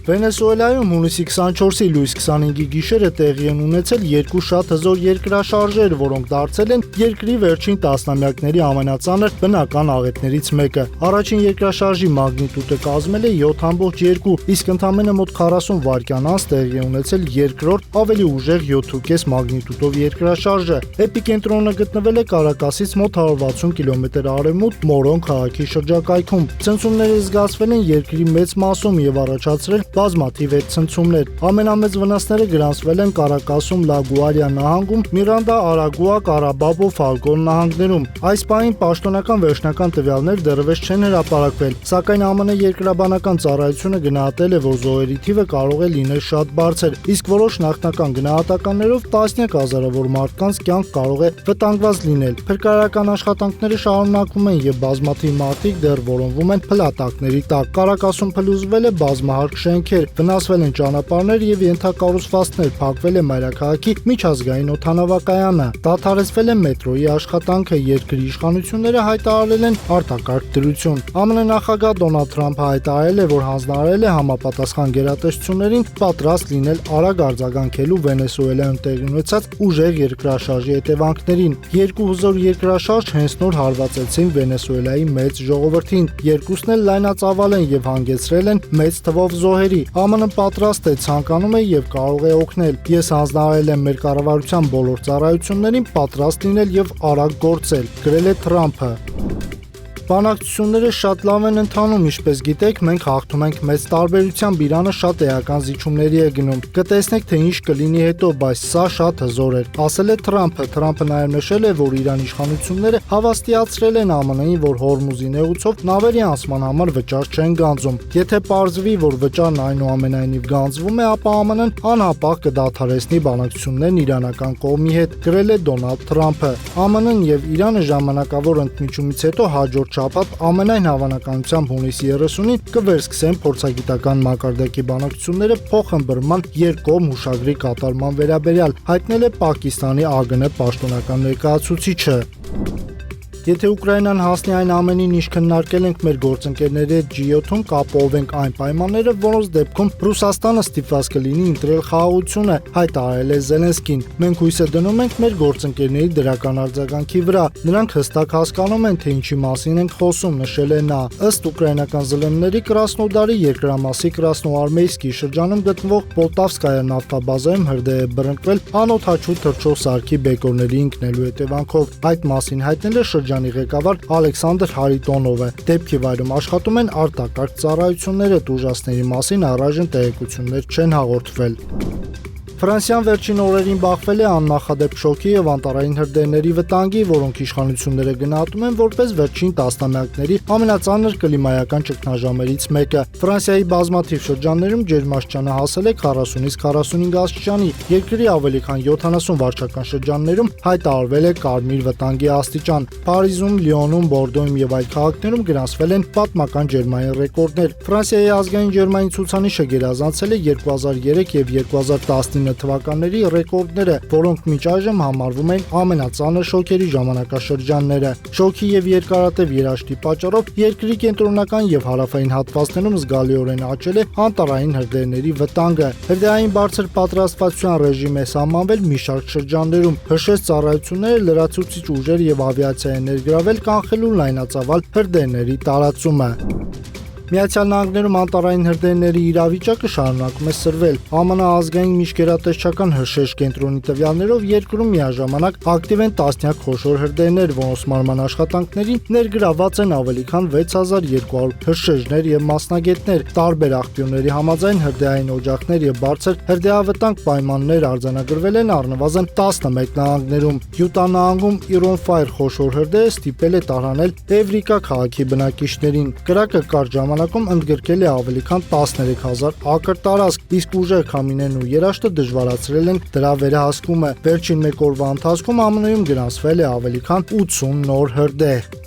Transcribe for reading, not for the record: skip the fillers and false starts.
Վենեսուելայում հունիսի 24-ի լույս 25-ի գիշերը տեղի են ունեցել երկու շատ հզոր երկրաշարժեր, որոնք դարձել են երկրի վերջին տասնամյակների ամենածանր բնական աղետներից մեկը։ Առաջին երկրաշարժի մագնիտուդը կազմել է 7.2, իսկ ընդամենը մոտ 40 վայրկյան անց տեղի է ունեցել երկրորդ ավելի ուժեղ 7.5 մագնիտուդով երկրաշարժը։ Էպիկենտրոնը գտնվել է Կարակասից մոտ 160 կիլոմետր արևմուտք Մորոն քաղաքի շրջակայքում։ Ցնցումները զգացվել են երկրի մեծ մասում եւ առաջացրել բազմաթիվ ցնցումներ։ Ամենամեծ վնասները գրանցվել են Կարակասում, Լագուարիա նահանգում, Միրանդա, Արագուա, Կարաբաբո, Ֆալկոն նահանգներում։ Այս պահին պաշտոնական վերջնական տվյալներ դեռևս չեն հրապարակվել, սակայն ԱՄՆ երկրաբանական ծառայությունը գնահատել է, որ զոհերի թիվը կարող է լինել շատ բարձր, իսկ որոշ նախնական գնահատականներով տասնյակ հազարավոր մարդկանց կյանք կարող է վտանգված լինել։ Փրկարարական աշխատանքները շարունակվում են եւ բազմաթիվ մարդիկ դեռ որոնվում են փլատակների տակ։ Կարակասում փլուզվել է բազմահարկ շենքեր, վնասվել են ճանապարհներ եւ ենթակառուցվածքներ, փակվել է մայրաքաղաքի միջազգային օդանավակայանը, դադարեցվել է մետրոյի աշխատանքը, երկրի իշխանությունները հայտարարել են արտակարգ դրություն։ ԱՄՆ նախագահ Դոնալդ Թրամփը հայտարարել է, որ հանձնարարել է համապատասխան գերատեսչություններին պատրաստ լինել արագ արձագանքելու Վենեսուելայում տեղի ունեցած ուժեղ երկրաշարժի հետևանքներին։ Երկու հզոր երկրաշարժ հենց նոր հարվածեցին Վենեսուելայի մեծ ժողովրդին։ Երկուսն էլ լայնածավալ են եւ հանգեցրել են մեծ թվով զոհերի։ ԱՄՆ պատրաստ է, ցանկանում է եւ կարող է օգնել։ Ես հանձնարարել եմ մեր կառավարության բոլոր ծառայություններին պատրաստ լինել եւ արագ գործել, գրել է Թրամփը։ Բանակցությունները շատ լավ են ընթանում, ինչպես գիտեք, մենք հաղթում ենք մեծ տարբերությամբ, Իրանը շատ էական զիջումների է գնում։ Կտեսնեք, թե ինչ կլինի հետո, բայց սա շատ հզոր էր, ասել է Թրամփը։ Թրամփը նաև նշել է, որ Իրանի իշխանությունները հավաստիացրել են ԱՄՆ-ին, որ Հորմուզի նեղուցով նավերի անցման համար վճար չեն գանձում։ Եթե պարզվի, որ վճարն այնուամենայնիվ գանձվում է, ապա ԱՄՆ-ն անհապաղ կդադարեցնի բանակցություններն իրանական կողմի հետ, գրել է Դոնալդ Թրամփը։ ԱՄՆ-ն եւ Իրանը ժամանակավոր ընդմիջումից հետո հաջորդ շաբաթ ամենայն հավանականությամբ հունիսի 30-ին կվերսկսեն փորձագիտական մակարդակի բանակցությունները փոխըմբռնման երկկողմ հուշագրի կատարման վերաբերյալ, հայտնել է Պակիստանի ԱԳՆ պաշտոնական ներկայացուցիչը։ Եթե Ուկրաինան հասնի այն ամենին, ինչ քննարկել ենք մեր գործընկերների հետ G7-ում, կապահովենք այն պայմանները, որոնց դեպքում Ռուսաստանը ստիպված կլինի ընտրել խաղաղությունը, հայտարարել է Զելենսկին։ Մենք հույսը դնում ենք մեր գործընկերների դրական արձագանքի վրա։ Նրանք հստակ հասկանում են, թե ինչի մասին ենք խոսում, նշել է նա։ Ըստ ուկրաինական ԶԼՄ-ների Կրասնոդարի երկրամասի Կրասնոարմեյսկի շրջանում գտնվող Պոլտավսկայա նավթաբազայում հրդեհ է բռնկվել անօդաչու թռչող սարքի բեկորների ընկնելու հետևանքով։ Այդ մասին հայտնել է շրջանի ղեկավար Ալեքսանդր Հարիտոնովը։ Դեպքի վայրում աշխատում են արտակարգ ծառայությունները, տուժածների մասին առայժմ տեղեկություններ չեն հաղորդվել։ Ֆրանսիան վերջին օրերին բախվել է աննախադեպ շոկի եւ անտարային հրդեհների վտանգի, որոնք իշխանությունները գնահատում են որպես վերջին տասնամյակների ամենածանր կլիմայական ճգնաժամերից մեկը։ Ֆրանսիայի բազմաթիվ շրջաններում ջերմաստիճանը հասել է 40-ից 45 աստիճանի։ Երկրի ավելի քան 70 վարչական շրջաններում հայտարարվել է կարմիր վտանգի աստիճան։ Փարիզում, Լիոնում, Բորդոյում եւ այլ քաղաքներում գրանցվել են պատմական ջերմային ռեկորդներ։ Ֆրանսիայի ազգային ջերմային ցուցանիշը գերազանցել է 2003 եւ 2019 թվականների ռեկորդները, որոնք մինչ այժմ համարվում են ամենածանր շոկերի ժամանակաշրջանները։ Շոկի եւ երկարատև երաշտի պատճառով երկրի կենտրոնական եւ հարավային հատվածներում զգալիորեն աճել է անտառային հրդեհների վտանգը։ Հրդեհային բարձր պատրաստվածության ռեժիմ է սահմանվել մի շարք շրջաններում, հրշեց ծառայությունները լրացուցիչ ուժեր եւ ավիացիա է ներգրավել կանխելու լայնածավալ հրդեհների տարածումը։ Միացյալ Նահանգներում անտառային հրդեհների իրավիճակը շարունակում է սրվել։ ԱՄՆ ազգային միջգերատեսչական հրշեջ կենտրոնի տվյալներով երկրում միաժամանակ ակտիվ են տասնյակ խոշոր հրդեհներ, որոնց մարման աշխատանքներին ներգրաված են ավելի քան 6200 հրշեջներ եւ մասնագետներ։ Տարբեր աղբյուրների համաձայն հրդեհային օջախներ եւ բարձր հրդեհավտանգ պայմաններ արձանագրվել են առնվազն 11 նահանգներում։ Յուտա նահանգում Iron Fire խոշոր հրդեհը ստիպել է տարանել Էվրիկա քաղաքի բնակիչներին։ Կրակը կարճ ժամանակում ընդգրկել է ավելի քան 13000 ակր տարածք, իսկ ուժեղ քամիներն ու երաշտը դժվարացրել են դրա վերահսկումը։ Վերջին մեկ օրվա ընթացքում ԱՄՆ-ում գրանցվել է ավելի քան 80 նոր հրդեհ։